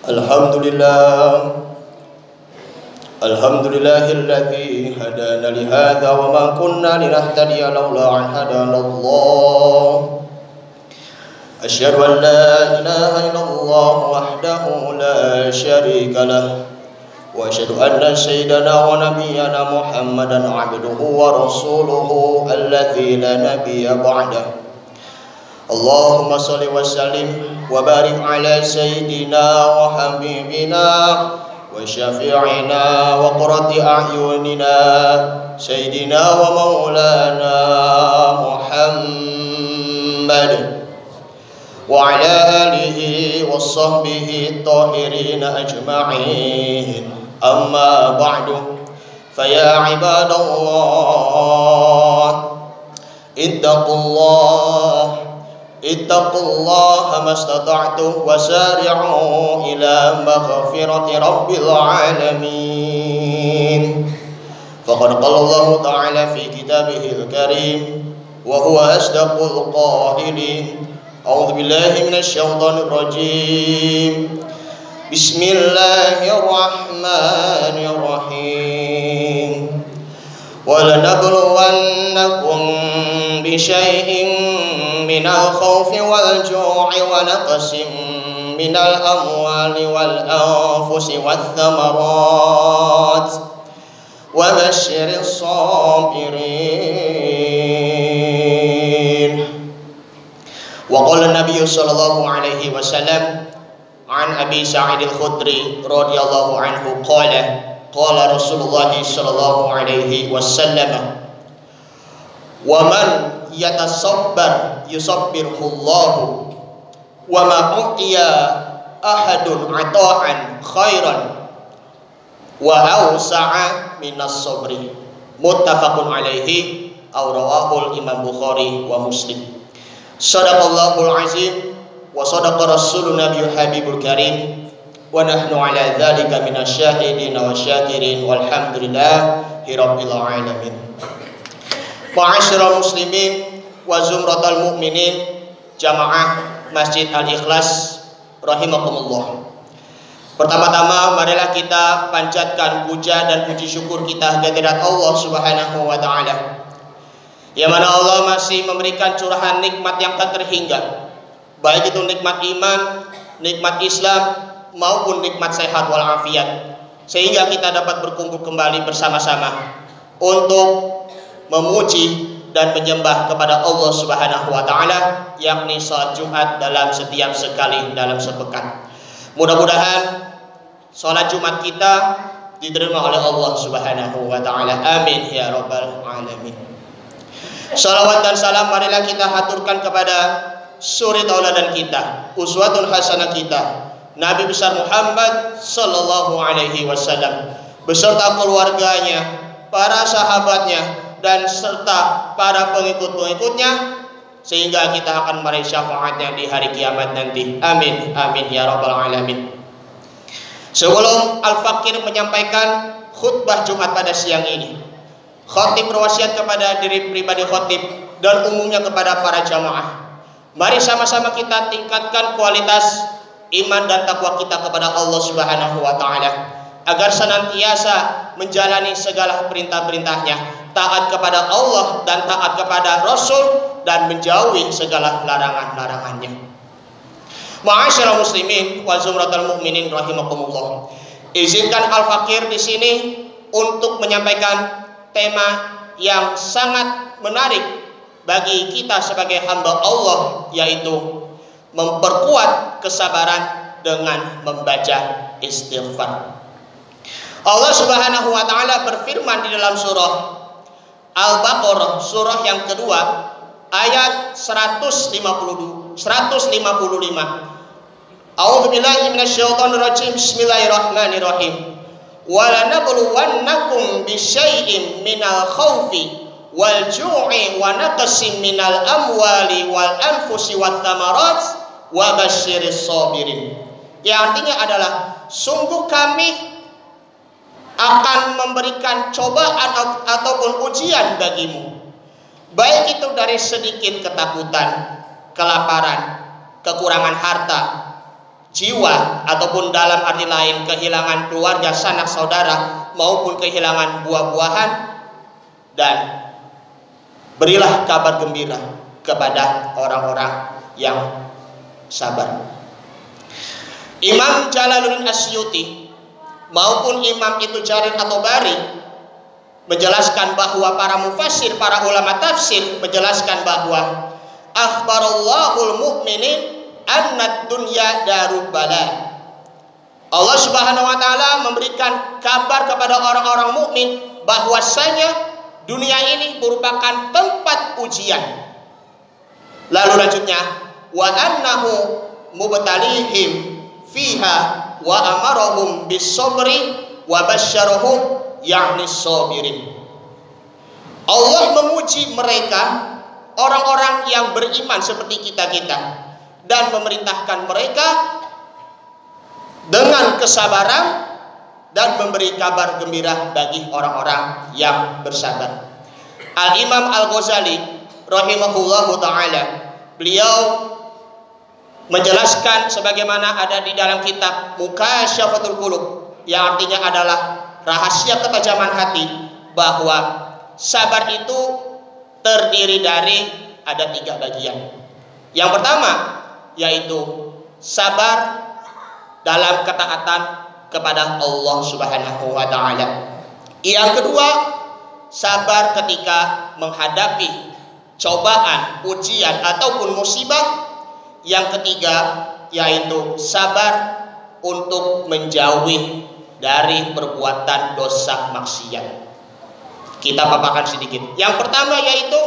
Alhamdulillah, alhamdulillahilladzi hadana li hadza wa ma kunna linahtadiya laula an hadana Allah. Asyhadu an la ilaha illallah wahdahu la syarika lah wa asyhadu anna sayyidana wa nabiyyana Muhammadan abduhu wa rasuluhu alladzi la nabiyya ba'dahu. Allahumma salli wa sallim wa barik ala sayyidina wa habibina wa syafi'ina wa qurrati a'yunina sayyidina wa maulana Muhammad wa ala alihi wa sahbihi tahirin ajma'in. Amma ba'du, faya ibadallah ittaqullaha mastata'tum wasari'u ila maghfirati rabbil alamin. Faqad qala Allah ta'ala fi kitabihil karim wa huwa asdaqul qailin. A'udzu billahi minasy syaithanir rajim. Bismillahirrahmanirrahim. Wa lanabluwannakum bisyai'in minal khawfi wal ju'i wa naqsim minal amwali wal anfusi wath thamarat wa basyiris sabirin. Wa qala Nabi sallallahu alaihi wasallam an Abi Sa'id al-Khudri radhiyallahu anhu qala Rasulullah sallallahu alaihi wasallam wa man yatasabbar yusabbirhullahu wa ma utiya ahadun ata'an khairan wa awsa'a minas sabri. Muttafaqun alaihi aw rawahul Imam Bukhari wa Muslim. Shadaqallahul azim wa sadaqa rasulun nabiyul habibul karim wa nahnu ala dzalika minasyahidin wa syakirin walhamdulillahi rabbil alamin. Ma'asyiral muslimin wa zumratal mu'minin jamaah Masjid Al-Ikhlas rahimakumullah. Pertama-tama marilah kita panjatkan puja dan puji syukur kita kehadirat Allah Subhanahu wa taala. Yang mana Allah masih memberikan curahan nikmat yang tak terhingga. Baik itu nikmat iman, nikmat Islam maupun nikmat sehat wal afiat. Sehingga kita dapat berkumpul kembali bersama-sama untuk memuji dan menyembah kepada Allah Subhanahu wa taala, yakni salat Jumat dalam setiap sekali dalam sepekan. Mudah-mudahan salat Jumat kita diterima oleh Allah Subhanahu wa taala. Amin ya rabbal alamin. Salawat dan salam marilah kita haturkan kepada suri tauladan kita, uswatun hasanah kita, Nabi besar Muhammad sallallahu alaihi wasallam beserta keluarganya, para sahabatnya dan serta para pengikut-pengikutnya, sehingga kita akan meraih syafaatnya di hari kiamat nanti. Amin amin ya rabbal alamin. Sebelum Al-Fakir menyampaikan khutbah Jumat pada siang ini, khatib berwasiat kepada diri pribadi khatib dan umumnya kepada para jamaah, mari sama-sama kita tingkatkan kualitas iman dan takwa kita kepada Allah Subhanahu wa taala agar senantiasa menjalani segala perintah-perintahnya, taat kepada Allah dan taat kepada Rasul, dan menjauhi segala larangan-larangannya. Ma'asyiral muslimin wa zumratal mu'minin rahimakumullah. Izinkan Al-Fakir di sini untuk menyampaikan tema yang sangat menarik bagi kita sebagai hamba Allah, yaitu memperkuat kesabaran dengan membaca istighfar. Allah Subhanahu wa taala berfirman di dalam surah Al-Baqarah, surah yang kedua, ayat 155. A'udzubillahi minasyaitonir rajim. Bismillahirrahmanirrahim. Wa lanabluwannakum bisyai'in minal khaufi wal ju'i wa naqsin minal amwali wal anfusi wath thamarat wa basyiris sabirin. Yang artinya adalah sungguh kami akan memberikan cobaan ataupun ujian bagimu, baik itu dari sedikit ketakutan, kelaparan, kekurangan harta, jiwa ataupun dalam arti lain kehilangan keluarga, sanak saudara maupun kehilangan buah-buahan, dan berilah kabar gembira kepada orang-orang yang sabar. Imam Jalaluddin Asyuti maupun Imam Ibnu Jarir at-Tabari menjelaskan bahwa para mufassir, para ulama tafsir menjelaskan bahwa akhbarallahul mu'minin annad dunya darul bala. Allah Subhanahu wa taala memberikan kabar kepada orang-orang mukmin bahwasanya dunia ini merupakan tempat ujian. Lalu lanjutnya, wa annahu mubtalihim fiha wa amarahum bis-sabri wa basyarahum yakni sabirin. Allah memuji mereka, orang-orang yang beriman seperti kita-kita, dan memerintahkan mereka dengan kesabaran dan memberi kabar gembira bagi orang-orang yang bersabar. Al-Imam Al-Ghazali rahimahullahu ta'ala, beliau menjelaskan sebagaimana ada di dalam kitab Mukasyafatul Qulub, yang artinya adalah rahasia ketajaman hati, bahwa sabar itu terdiri dari ada 3 bagian. Yang pertama yaitu sabar dalam ketaatan kepada Allah Subhanahu wa taala. Yang kedua, sabar ketika menghadapi cobaan, ujian ataupun musibah. Yang ketiga yaitu sabar untuk menjauhi dari perbuatan dosa maksiat. Kita paparkan sedikit. Yang pertama yaitu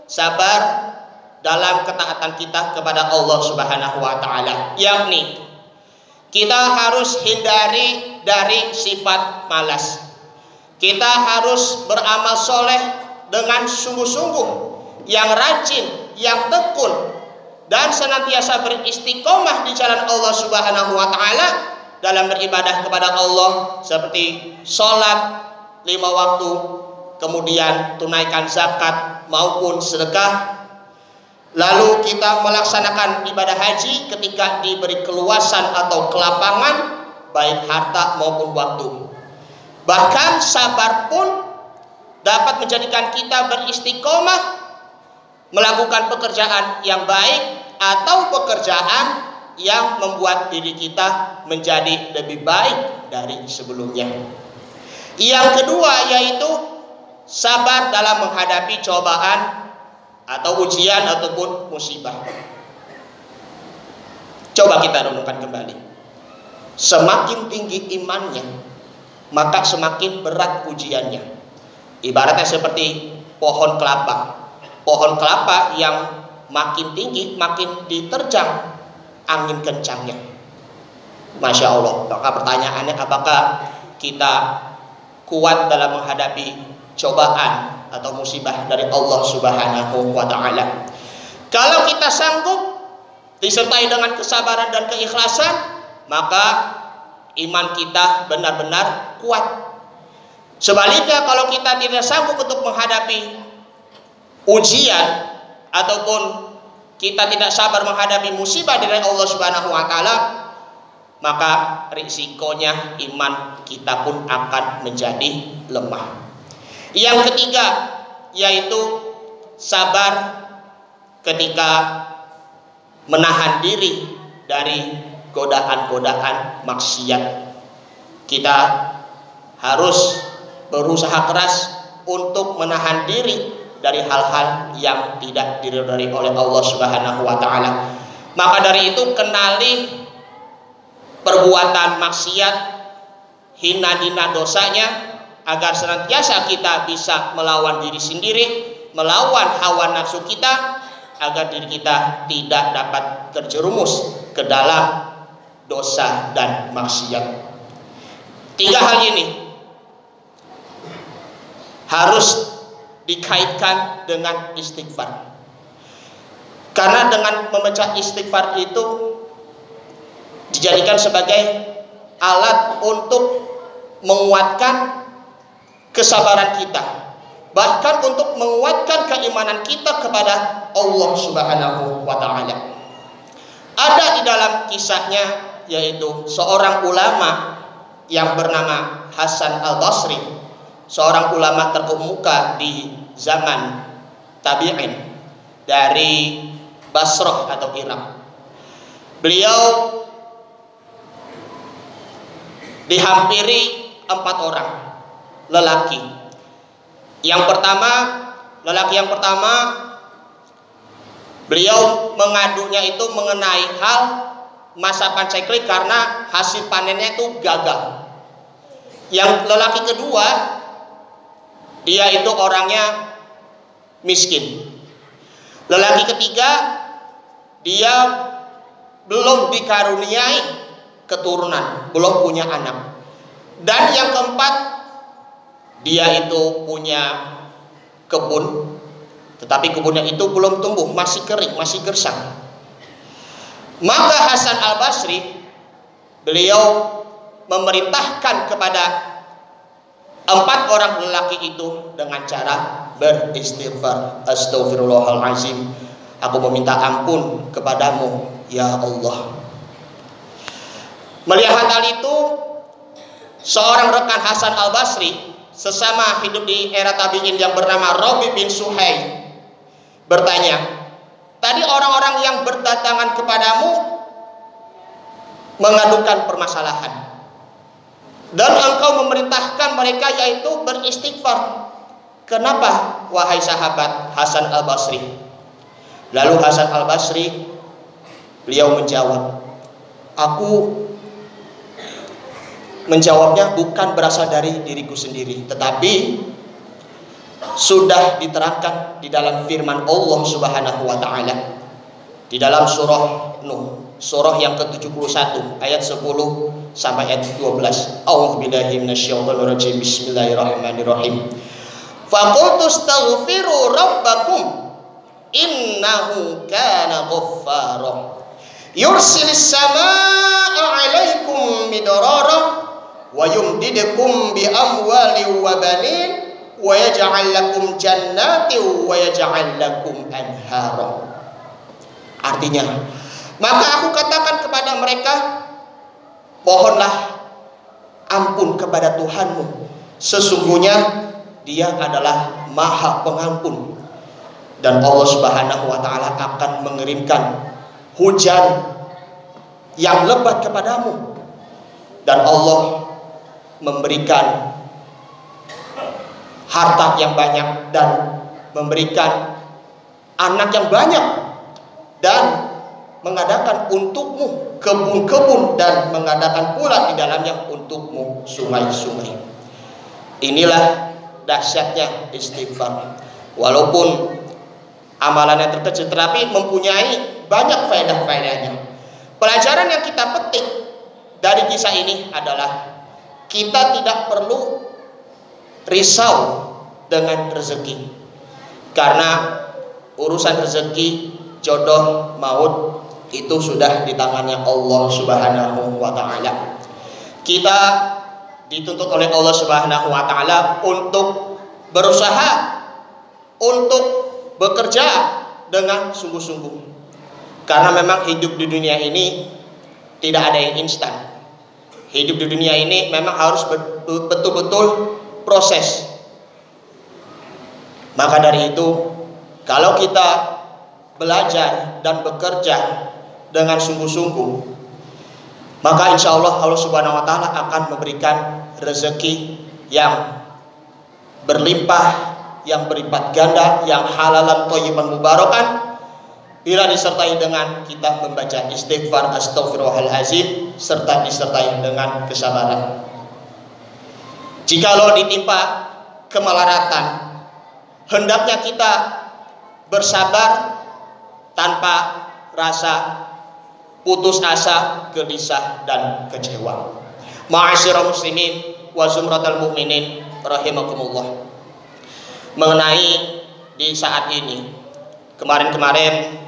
sabar dalam ketaatan kita kepada Allah Subhanahu wa taala, yakni kita harus hindari dari sifat malas. Kita harus beramal soleh dengan sungguh-sungguh, yang rajin, yang tekun, dan senantiasa beristiqomah di jalan Allah Subhanahu wa taala dalam beribadah kepada Allah, seperti sholat 5 waktu, kemudian tunaikan zakat maupun sedekah. Lalu kita melaksanakan ibadah haji ketika diberi keluasan atau kelapangan, baik harta maupun waktu. Bahkan sabar pun dapat menjadikan kita beristiqomah melakukan pekerjaan yang baik atau pekerjaan yang membuat diri kita menjadi lebih baik dari sebelumnya. Yang kedua yaitu sabar dalam menghadapi cobaan atau ujian ataupun musibah. Coba kita renungkan kembali. Semakin tinggi imannya, maka semakin berat ujiannya. Ibaratnya seperti pohon kelapa. Pohon kelapa yang makin tinggi, makin diterjang angin kencangnya. Masya Allah. Maka pertanyaannya, apakah kita kuat dalam menghadapi cobaan atau musibah dari Allah Subhanahu wa taala? Kalau kita sanggup disertai dengan kesabaran dan keikhlasan, maka iman kita benar-benar kuat. Sebaliknya, kalau kita tidak sanggup untuk menghadapi ujian ataupun kita tidak sabar menghadapi musibah dari Allah Subhanahu wa taala, maka risikonya iman kita pun akan menjadi lemah. Yang ketiga yaitu sabar ketika menahan diri dari godaan-godaan maksiat. Kita harus berusaha keras untuk menahan diri dari hal-hal yang tidak diridhai oleh Allah Subhanahu wa taala. Maka dari itu, kenali perbuatan maksiat, hina-hina dosanya, agar senantiasa kita bisa melawan diri sendiri, melawan hawa nafsu kita, agar diri kita tidak dapat terjerumus ke dalam dosa dan maksiat. 3 hal ini harus dikaitkan dengan istighfar. Karena dengan membaca istighfar itu dijadikan sebagai alat untuk menguatkan kesabaran kita, bahkan untuk menguatkan keimanan kita kepada Allah Subhanahu wa taala. Ada di dalam kisahnya yaitu seorang ulama yang bernama Hasan al-Basri, seorang ulama terkemuka di zaman tabi'in dari Basrah atau Irak. Beliau dihampiri 4 orang lelaki. Lelaki yang pertama beliau mengadunya itu mengenai hal masa panceklik karena hasil panennya itu gagal. Yang lelaki kedua, dia itu orangnya miskin. Lelaki ketiga, dia belum dikaruniai keturunan, belum punya anak. Dan yang keempat, dia itu punya kebun, tetapi kebunnya itu belum tumbuh, masih kering, masih gersang. Maka Hasan al-Basri, beliau memerintahkan kepada 4 orang lelaki itu dengan cara beristighfar. Astaghfirullahalazim, aku meminta ampun kepadamu ya Allah. Melihat hal itu, seorang rekan Hasan al-Basri sesama hidup di era tabi'in yang bernama Rabi bin Suhaib bertanya, tadi orang-orang yang berdatangan kepadamu mengadukan permasalahan dan engkau memerintahkan mereka yaitu beristighfar. Kenapa wahai sahabat Hasan al-Basri? Lalu Hasan al-Basri beliau menjawab, aku menjawabnya bukan berasal dari diriku sendiri, tetapi sudah diterangkan di dalam firman Allah Subhanahu wa taala di dalam surah Nuh, surah yang ke-71 ayat 10 sampai ayat 12. A'udzubillahi minasyaitonir rajim. Bismillahirrahmanirrahim. Faqultu astaghfiru rabbakum innahu kana ghaffara yursilis samaa'a 'alaikum midrara wa yumdidukum bi amwalin wa banin wa yaj'al lakum jannatin wa yaj'al lakum anhara. Artinya, maka aku katakan kepada mereka, mohonlah ampun kepada Tuhanmu, sesungguhnya Dia adalah Maha Pengampun, dan Allah Subhanahu wa taala akan mengirimkan hujan yang lebat kepadamu, dan Allah memberikan harta yang banyak dan memberikan anak yang banyak dan mengadakan untukmu kebun-kebun dan mengadakan pula di dalamnya untukmu sungai-sungai. Inilah dahsyatnya istighfar. Walaupun amalannya terkecil, tetapi mempunyai banyak faedah-faedahnya. Pelajaran yang kita petik dari kisah ini adalah kita tidak perlu risau dengan rezeki, karena urusan rezeki, jodoh, maut itu sudah di tangannya Allah Subhanahu wa taala. Kita dituntut oleh Allah Subhanahu wa taala untuk berusaha, untuk bekerja dengan sungguh-sungguh, karena memang hidup di dunia ini tidak ada yang instan. Hidup di dunia ini memang harus betul-betul proses. Maka dari itu, kalau kita belajar dan bekerja dengan sungguh-sungguh, maka insya Allah Allah Subhanahu wa taala akan memberikan rezeki yang berlimpah, yang berlipat ganda, yang halalan thayyiban mubarakan, bila disertai dengan kita membaca istighfar astaghfirullahalazim serta disertai dengan kesabaran. Jikalau ditimpa kemelaratan, hendaknya kita bersabar tanpa rasa putus asa, gelisah dan kecewa. Ma'asyiral muslimin wa zumratal mu'minin rahimakumullah. Mengenai di saat ini, kemarin-kemarin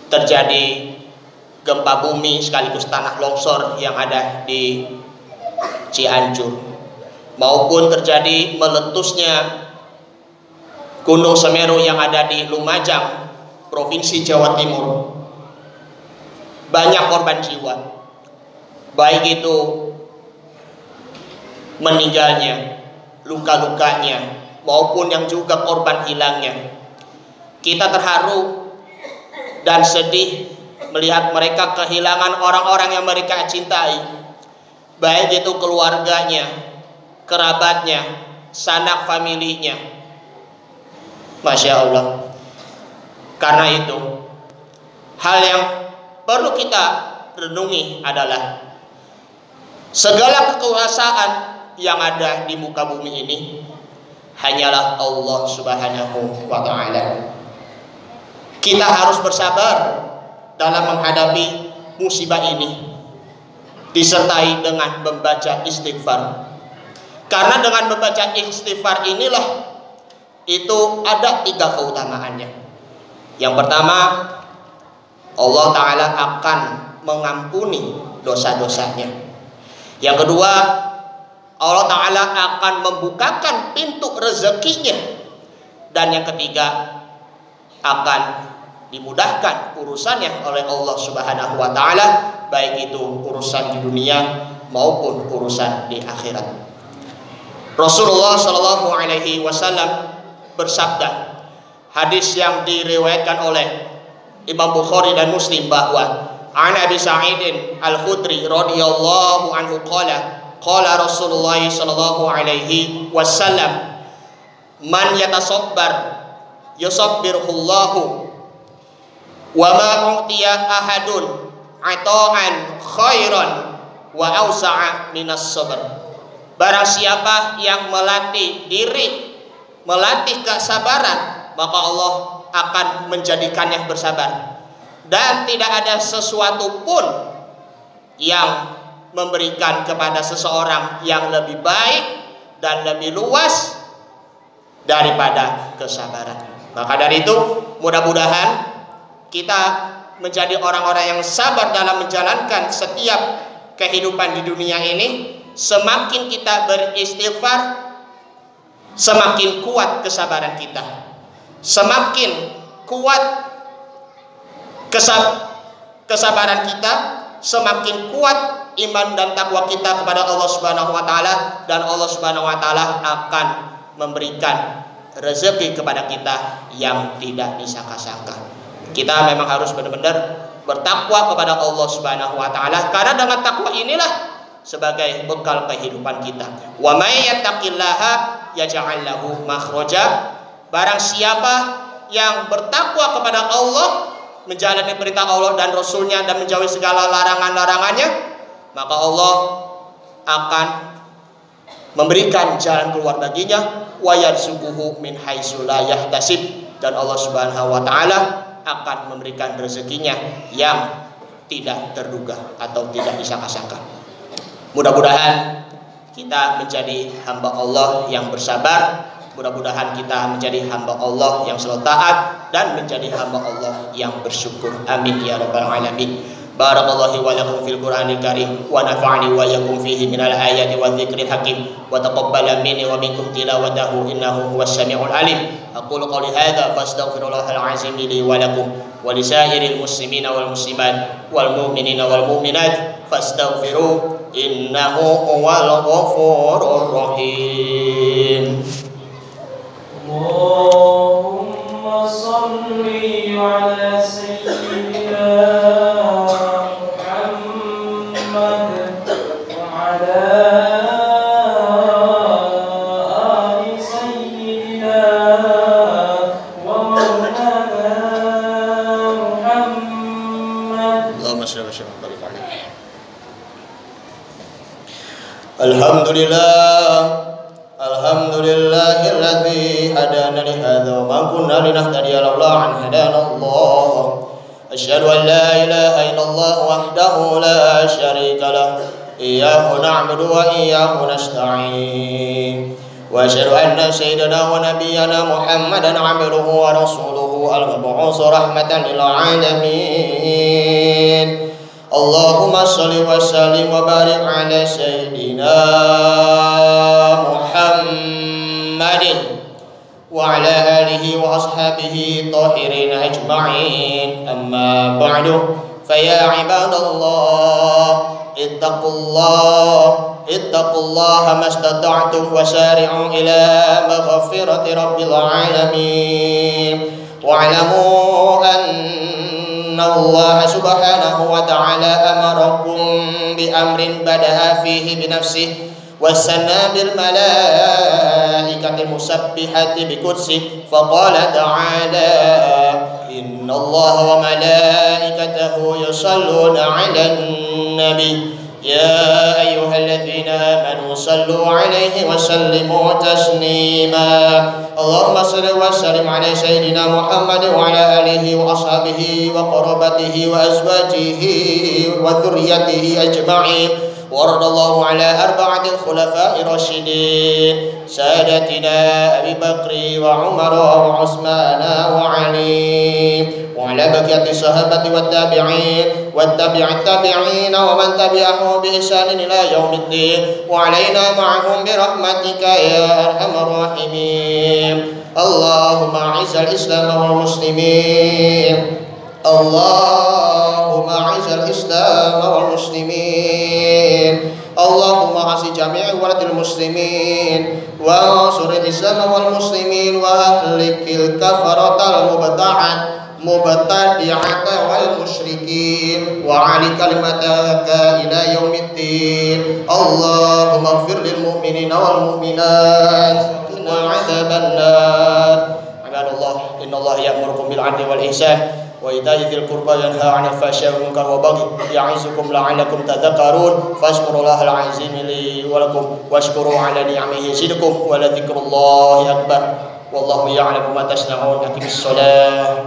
terjadi gempa bumi sekaligus tanah longsor yang ada di Cianjur, maupun terjadi meletusnya Gunung Semeru yang ada di Lumajang, Provinsi Jawa Timur. Banyak korban jiwa, baik itu meninggalnya, luka-lukanya, maupun yang juga korban hilangnya. Kita terharu dan sedih melihat mereka kehilangan orang-orang yang mereka cintai, baik itu keluarganya, kerabatnya, sanak familinya. Masya Allah. Karena itu, hal yang perlu kita renungi adalah segala kekuasaan yang ada di muka bumi ini hanyalah Allah Subhanahu wa ta'ala. Kita harus bersabar dalam menghadapi musibah ini, disertai dengan membaca istighfar. Karena dengan membaca istighfar inilah itu ada 3 keutamaannya. Yang pertama, Allah Ta'ala akan mengampuni dosa-dosanya. Yang kedua, Allah Ta'ala akan membukakan pintu rezekinya. Dan yang ketiga, akan dimudahkan urusannya oleh Allah Subhanahu wa ta'ala, baik itu urusan di dunia maupun urusan di akhirat. Rasulullah Shallallahu alaihi wasallam bersabda, hadis yang diriwayatkan oleh Imam Bukhari dan Muslim, bahwa an Abi Sa'id Al-Khudri radhiyallahu anhu qala Rasulullah Shallallahu alaihi wasallam, man yatasabbar yusabbirullahu wa ma u'tiya ahadun ata'an khairan wa awsa'a minas sabr. Barang siapa yang melatih diri, melatih kesabaran, maka Allah akan menjadikannya bersabar. Dan tidak ada sesuatu pun yang memberikan kepada seseorang yang lebih baik dan lebih luas daripada kesabaran. Maka dari itu, mudah-mudahan kita menjadi orang-orang yang sabar dalam menjalankan setiap kehidupan di dunia ini. Semakin kita beristighfar, semakin kuat kesabaran kita, semakin kuat kesabaran kita, semakin kuat iman dan takwa kita kepada Allah Subhanahu wa ta'ala, dan Allah Subhanahu wa ta'ala akan memberikan rezeki kepada kita yang tidak disangka-sangka. Kita memang harus benar-benar bertakwa kepada Allah Subhanahu wa ta'ala, karena dengan takwa inilah sebagai bekal kehidupan kita. Wa may yattaqillaha yaj'al lahu makhraja. Barang siapa yang bertakwa kepada Allah, menjalani perintah Allah dan Rasulnya, dan menjauhi segala larangan-larangannya, maka Allah akan memberikan jalan keluar baginya. Wa yarzuquhu min haitsu la yahtasib. Dan Allah Subhanahu wa ta'ala akan memberikan rezekinya yang tidak terduga atau tidak disangka-sangka. Mudah-mudahan kita menjadi hamba Allah yang bersabar. Mudah-mudahan kita menjadi hamba Allah yang selalu taat, dan menjadi hamba Allah yang bersyukur. Amin ya rabbal alamin. Barakallahu wa lakum fil Qur'anil Karim, wa nafa'ani wa yakum fihi minal ayati wa dzikril hakim, wa taqabbala minni wa minkum tilawatahu innahu huwas samiul alim. Aqulu qawli hadza fastaghfirullahal azim li wa lakum wa lisairil muslimina wal muslimat wal mu'minina wal mu'minat fastaghfiru innahu huwal ghafurur rahim. Allahumma shalli ala sayyidina Alhamdulillahilladzi hadana li hadza wa ma kunna linahtadiya laula an hadana Allah. Asyhadu an la ilaha illallah wahdahu la syarika lah, iyyahu na'budu wa iyyahu nasta'in. Wa asyhadu anna sayyidana wa nabiyyana Muhammadan 'abduhu wa rasuluhu al-mab'uts rahmatan lil 'alamin. Allahumma shalli wa sallim wa barik ala sayyidina Muhammadin wa ala alihi wa ashabihi tahirin ajma'in. Amma ba'du, fa ya ibadallah, اتقوا الله ما استطعتم وسارعوا إلى مغفرة رب العالمين واعلموا أن الله سبحانه وتعالى أمركم بأمر بدأ فيه بنفسه وثنى بالملائكة المسبحة بقدسه فقال تعالى إن الله وملائكته يصلون على النبي يا أيها الذين آمنوا صلوا عليه وسلموا تسليما اللهم صل وسلم على سيدنا محمد وعلى آله وأصحابه وقرابته وأزواجه وذريته أجمعين وارض الله على أربعة الخلفاء الراشدين سادتنا أبي بكر وعمر وعثمان وعلي وعلى بقية الصحابة والتابعين والتابع التابعين ومن تبعه بإحسان إلى يوم الدين وعلينا معهم برحمتك يا أرحم الراحمين اللهم أعز الإسلام والمسلمين اللهم أعز الإسلام والمسلمين اللهم أعز جميع ولد المسلمين وانصر الإسلام والمسلمين وأهلك الكفرة المبتدعة والمشركين وعلي كلمتك إلى يوم الدين اللهم اغفر للمؤمنين والمؤمنات وقنا عذاب النار عباد الله إن الله يأمركم بالعدل والإحسان وإيتاء ذي القربى ينهى عن الفحشاء والمنكر والبغي يعظكم لعلكم تذكرون فاذكروا الله العظيم لي ولكم واشكروا على نعمه يزدكم ولذكر الله أكبر والله يعلم ما تصنعون أقم الصلاة